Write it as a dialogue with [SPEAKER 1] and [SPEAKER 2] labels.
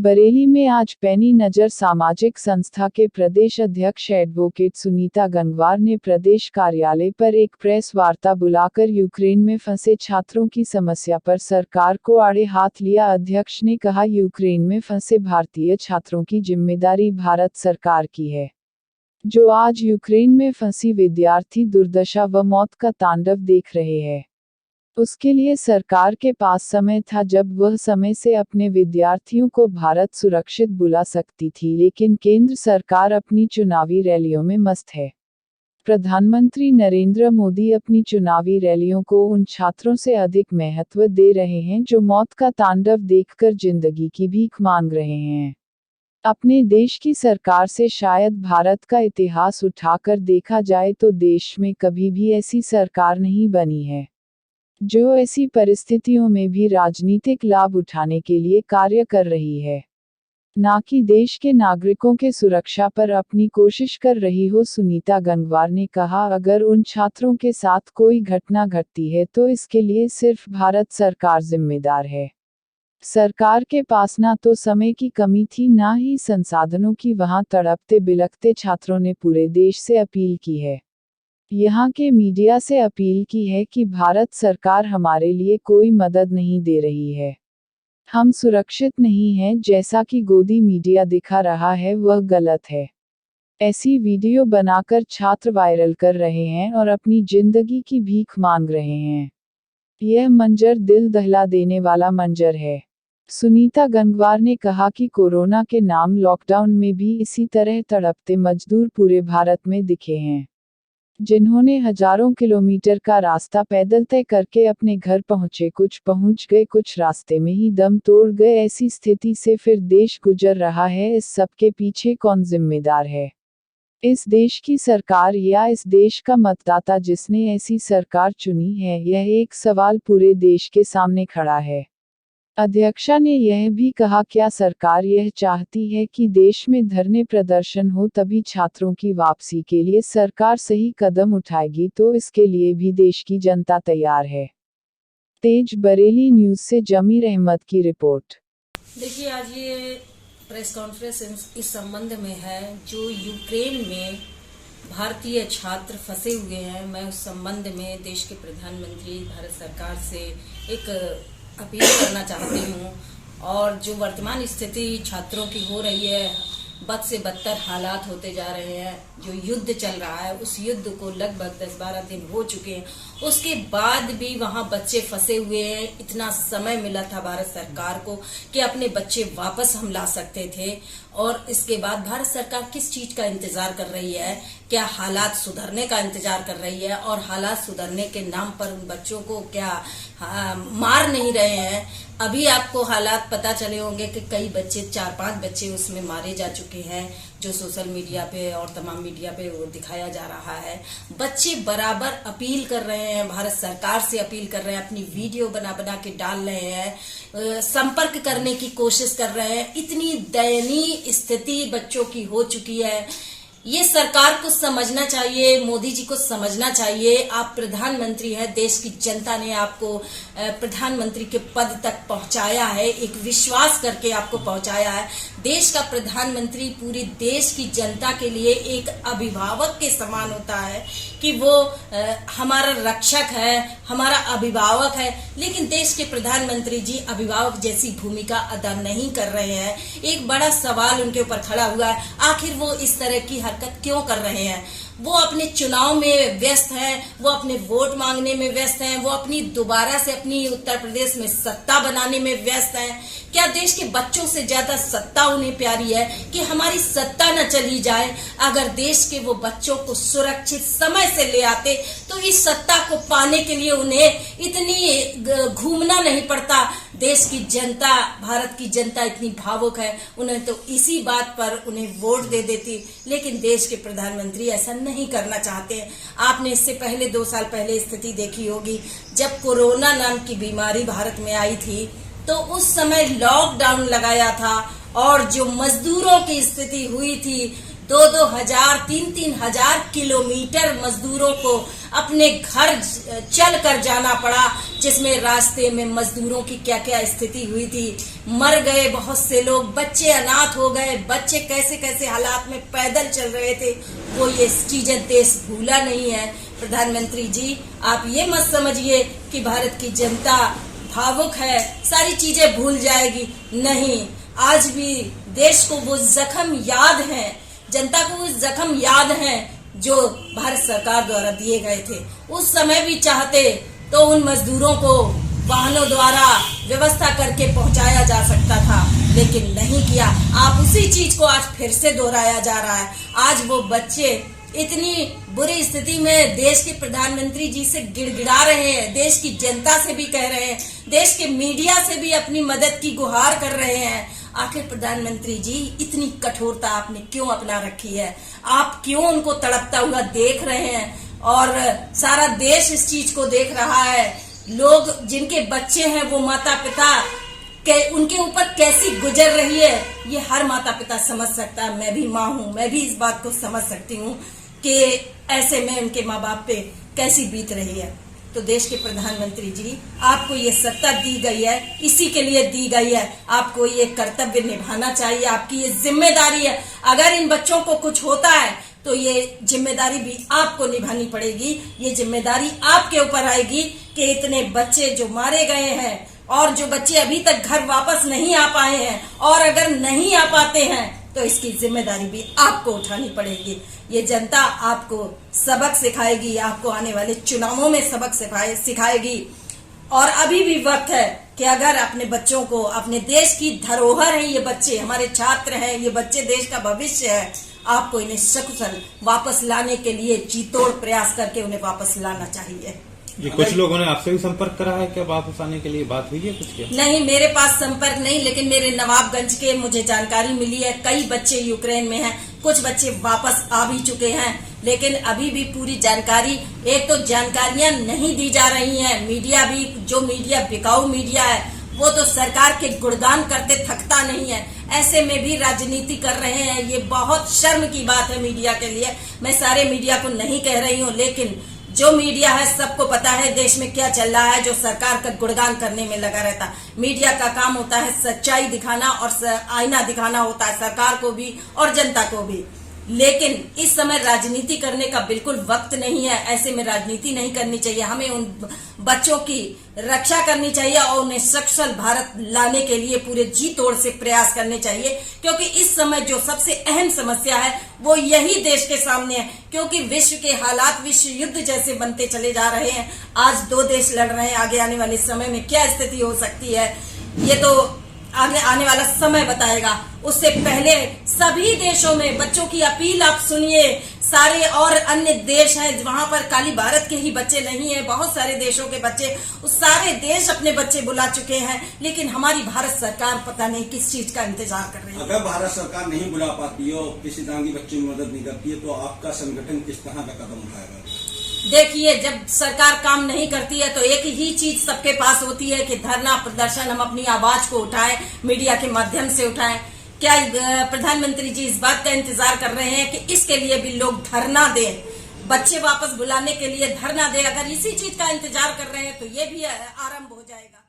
[SPEAKER 1] बरेली में आज पैनी नजर सामाजिक संस्था के प्रदेश अध्यक्ष एडवोकेट सुनीता गंगवार ने प्रदेश कार्यालय पर एक प्रेस वार्ता बुलाकर यूक्रेन में फंसे छात्रों की समस्या पर सरकार को आड़े हाथ लिया। अध्यक्ष ने कहा, यूक्रेन में फंसे भारतीय छात्रों की जिम्मेदारी भारत सरकार की है, जो आज यूक्रेन में फंसी विद्यार्थी दुर्दशा व मौत का तांडव देख रहे हैं। उसके लिए सरकार के पास समय था जब वह समय से अपने विद्यार्थियों को भारत सुरक्षित बुला सकती थी, लेकिन केंद्र सरकार अपनी चुनावी रैलियों में मस्त है। प्रधानमंत्री नरेंद्र मोदी अपनी चुनावी रैलियों को उन छात्रों से अधिक महत्व दे रहे हैं जो मौत का तांडव देखकर जिंदगी की भीख मांग रहे हैं। अपने देश की सरकार से शायद भारत का इतिहास उठाकर देखा जाए तो देश में कभी भी ऐसी सरकार नहीं बनी है जो ऐसी परिस्थितियों में भी राजनीतिक लाभ उठाने के लिए कार्य कर रही है, ना कि देश के नागरिकों के सुरक्षा पर अपनी कोशिश कर रही हो। सुनीता गंगवार ने कहा, अगर उन छात्रों के साथ कोई घटना घटती है तो इसके लिए सिर्फ भारत सरकार जिम्मेदार है। सरकार के पास ना तो समय की कमी थी ना ही संसाधनों की। वहां तड़पते बिलखते छात्रों ने पूरे देश से अपील की है, यहाँ के मीडिया से अपील की है कि भारत सरकार हमारे लिए कोई मदद नहीं दे रही है, हम सुरक्षित नहीं हैं। जैसा कि गोदी मीडिया दिखा रहा है वह गलत है। ऐसी वीडियो बनाकर छात्र वायरल कर रहे हैं और अपनी जिंदगी की भीख मांग रहे हैं। यह मंजर दिल दहला देने वाला मंजर है। सुनीता गंगवार ने कहा कि कोरोना के नाम लॉकडाउन में भी इसी तरह तड़पते मजदूर पूरे भारत में दिखे हैं, जिन्होंने हजारों किलोमीटर का रास्ता पैदल तय करके अपने घर पहुंचे। कुछ पहुंच गए, कुछ रास्ते में ही दम तोड़ गए। ऐसी स्थिति से फिर देश गुजर रहा है। इस सब के पीछे कौन जिम्मेदार है? इस देश की सरकार या इस देश का मतदाता जिसने ऐसी सरकार चुनी है? यह एक सवाल पूरे देश के सामने खड़ा है। अध्यक्षा ने यह भी कहा, क्या सरकार यह चाहती है कि देश में धरने प्रदर्शन हो तभी छात्रों की वापसी के लिए सरकार सही कदम उठाएगी? तो इसके लिए भी देश की जनता तैयार है। तेज बरेली न्यूज से जमीर अहमद की रिपोर्ट।
[SPEAKER 2] देखिए, आज ये प्रेस कॉन्फ्रेंस इस संबंध में है जो यूक्रेन में भारतीय छात्र फंसे हुए हैं। मैं उस संबंध में देश के प्रधानमंत्री भारत सरकार से एक अपील करना चाहती हूँ। और जो वर्तमान स्थिति छात्रों की हो रही है, बद से बदतर हालात होते जा रहे हैं। जो युद्ध चल रहा है उस युद्ध को लगभग 10-12 दिन हो चुके हैं, उसके बाद भी वहां बच्चे फंसे हुए हैं। इतना समय मिला था भारत सरकार को कि अपने बच्चे वापस हम ला सकते थे, और इसके बाद भारत सरकार किस चीज का इंतजार कर रही है? क्या हालात सुधरने का इंतजार कर रही है? और हालात सुधरने के नाम पर उन बच्चों को क्या मार नहीं रहे हैं? अभी आपको हालात पता चले होंगे कि कई बच्चे, 4-5 बच्चे उसमें मारे जा चुके हैं, जो सोशल मीडिया पे और तमाम मीडिया पे वो दिखाया जा रहा है। बच्चे बराबर अपील कर रहे हैं, भारत सरकार से अपील कर रहे हैं, अपनी वीडियो बना बना के डाल रहे हैं, संपर्क करने की कोशिश कर रहे हैं। इतनी दयनीय स्थिति बच्चों की हो चुकी है। ये सरकार को समझना चाहिए, मोदी जी को समझना चाहिए। आप प्रधानमंत्री हैं, देश की जनता ने आपको प्रधानमंत्री के पद तक पहुंचाया है, एक विश्वास करके आपको पहुंचाया है। देश का प्रधानमंत्री पूरी देश की जनता के लिए एक अभिभावक के समान होता है कि वो हमारा रक्षक है, हमारा अभिभावक है। लेकिन देश के प्रधानमंत्री जी अभिभावक जैसी भूमिका अदा नहीं कर रहे हैं। एक बड़ा सवाल उनके ऊपर खड़ा हुआ है, आखिर वो इस तरह की हरकत क्यों कर रहे हैं? वो अपने चुनाव में व्यस्त हैं, वो अपने वोट मांगने में व्यस्त हैं, वो अपनी दोबारा से अपनी उत्तर प्रदेश में सत्ता बनाने में व्यस्त हैं। क्या देश के बच्चों से ज्यादा सत्ता उन्हें प्यारी है कि हमारी सत्ता न चली जाए? अगर देश के वो बच्चों को सुरक्षित समय से ले आते तो इस सत्ता को पाने के लिए उन्हें इतनी घूमना नहीं पड़ता। देश की जनता, भारत की जनता इतनी भावुक है, उन्हें तो इसी बात पर उन्हें वोट दे देती। लेकिन देश के प्रधानमंत्री ऐसा नहीं करना चाहते। आपने इससे पहले 2 साल पहले स्थिति देखी होगी, जब कोरोना नाम की बीमारी भारत में आई थी तो उस समय लॉकडाउन लगाया था, और जो मजदूरों की स्थिति हुई थी 2-2 हजार 3-3 हजार किलोमीटर मजदूरों को अपने घर चल कर जाना पड़ा, जिसमें रास्ते में मजदूरों की क्या क्या स्थिति हुई थी। मर गए बहुत से लोग, बच्चे अनाथ हो गए, बच्चे कैसे कैसे हालात में पैदल चल रहे थे। वो ये चीजें देश भूला नहीं है। प्रधानमंत्री जी, आप ये मत समझिए कि भारत की जनता भावुक है, सारी चीजें भूल जाएगी। नहीं, आज भी देश को वो जख्म याद है, जनता को वो जख्म याद है जो भारत सरकार द्वारा दिए गए थे। उस समय भी चाहते तो उन मजदूरों को वाहनों द्वारा व्यवस्था करके पहुंचाया जा सकता था, लेकिन नहीं किया। आप उसी चीज को आज फिर से दोहराया जा रहा है। आज वो बच्चे इतनी बुरी स्थिति में देश के प्रधानमंत्री जी से गिड़गिड़ा रहे हैं, देश की जनता से भी कह रहे हैं, देश के मीडिया से भी अपनी मदद की गुहार कर रहे हैं। आखिर प्रधानमंत्री जी, इतनी कठोरता आपने क्यों अपना रखी है? आप क्यों उनको तड़पता हुआ देख रहे हैं? और सारा देश इस चीज को देख रहा है। लोग जिनके बच्चे हैं वो माता पिता उनके ऊपर कैसी गुजर रही है, ये हर माता पिता समझ सकता है। मैं भी माँ हूँ, मैं भी इस बात को समझ सकती हूँ कि ऐसे में उनके माँ बाप पे कैसी बीत रही है। तो देश के प्रधानमंत्री जी, आपको ये सत्ता दी गई है, इसी के लिए दी गई है। आपको ये कर्तव्य निभाना चाहिए, आपकी ये जिम्मेदारी है। अगर इन बच्चों को कुछ होता है तो ये जिम्मेदारी भी आपको निभानी पड़ेगी। ये जिम्मेदारी आपके ऊपर आएगी कि इतने बच्चे जो मारे गए हैं और जो बच्चे अभी तक घर वापस नहीं आ पाए हैं, और अगर नहीं आ पाते हैं तो इसकी जिम्मेदारी भी आपको उठानी पड़ेगी। ये जनता आपको सबक सिखाएगी, आपको आने वाले चुनावों में सबक सिखाएगी। और अभी भी वक्त है कि अगर अपने बच्चों को, अपने देश की धरोहर है ये बच्चे, हमारे छात्र हैं, ये बच्चे देश का भविष्य है, आपको इन्हें सकुशल वापस लाने के लिए जी तोड़ प्रयास करके उन्हें वापस लाना चाहिए।
[SPEAKER 3] ये कुछ लोगों ने आपसे भी संपर्क करा है क्या? वापस आने के लिए बात हुई है कुछ क्या?
[SPEAKER 2] नहीं, मेरे पास संपर्क नहीं, लेकिन मेरे नवाबगंज के मुझे जानकारी मिली है कई बच्चे यूक्रेन में हैं, कुछ बच्चे वापस आ भी चुके हैं, लेकिन अभी भी पूरी जानकारी, एक तो जानकारियां नहीं दी जा रही हैं। मीडिया भी, जो मीडिया बिकाऊ मीडिया है, वो तो सरकार के गुणगान करते थकता नहीं है, ऐसे में भी राजनीति कर रहे हैं। ये बहुत शर्म की बात है मीडिया के लिए। मैं सारे मीडिया को नहीं कह रही हूँ, लेकिन जो मीडिया है सबको पता है देश में क्या चल रहा है, जो सरकार का गुणगान करने में लगा रहता है। मीडिया का काम होता है सच्चाई दिखाना और आईना दिखाना होता है सरकार को भी और जनता को भी। लेकिन इस समय राजनीति करने का बिल्कुल वक्त नहीं है। ऐसे में राजनीति नहीं करनी चाहिए। हमें उन बच्चों की रक्षा करनी चाहिए और उन्हें सकुशल भारत लाने के लिए पूरे जी तोड़ से प्रयास करने चाहिए, क्योंकि इस समय जो सबसे अहम समस्या है वो यही देश के सामने है। क्योंकि विश्व के हालात विश्व युद्ध जैसे बनते चले जा रहे हैं। आज 2 देश लड़ रहे हैं, आगे आने वाले समय में क्या स्थिति हो सकती है ये तो आगे आने वाला समय बताएगा। उससे पहले सभी देशों में बच्चों की अपील आप सुनिए। सारे और अन्य देश हैं वहां पर खाली भारत के ही बच्चे नहीं है, बहुत सारे देशों के बच्चे, उस सारे देश अपने बच्चे बुला चुके हैं, लेकिन हमारी भारत सरकार पता नहीं किस चीज का इंतजार कर रही है।
[SPEAKER 4] अगर भारत सरकार नहीं बुला पाती है और किसी दांगी बच्चे में मदद नहीं करती है तो आपका संगठन किस तरह का कदम उठाएगा?
[SPEAKER 2] देखिए, जब सरकार काम नहीं करती है तो एक ही चीज सबके पास होती है कि धरना प्रदर्शन, हम अपनी आवाज को उठाएं, मीडिया के माध्यम से उठाएं। क्या प्रधानमंत्री जी इस बात का इंतजार कर रहे हैं कि इसके लिए भी लोग धरना दें, बच्चे वापस बुलाने के लिए धरना दें? अगर इसी चीज का इंतजार कर रहे हैं तो ये भी आरंभ हो जाएगा।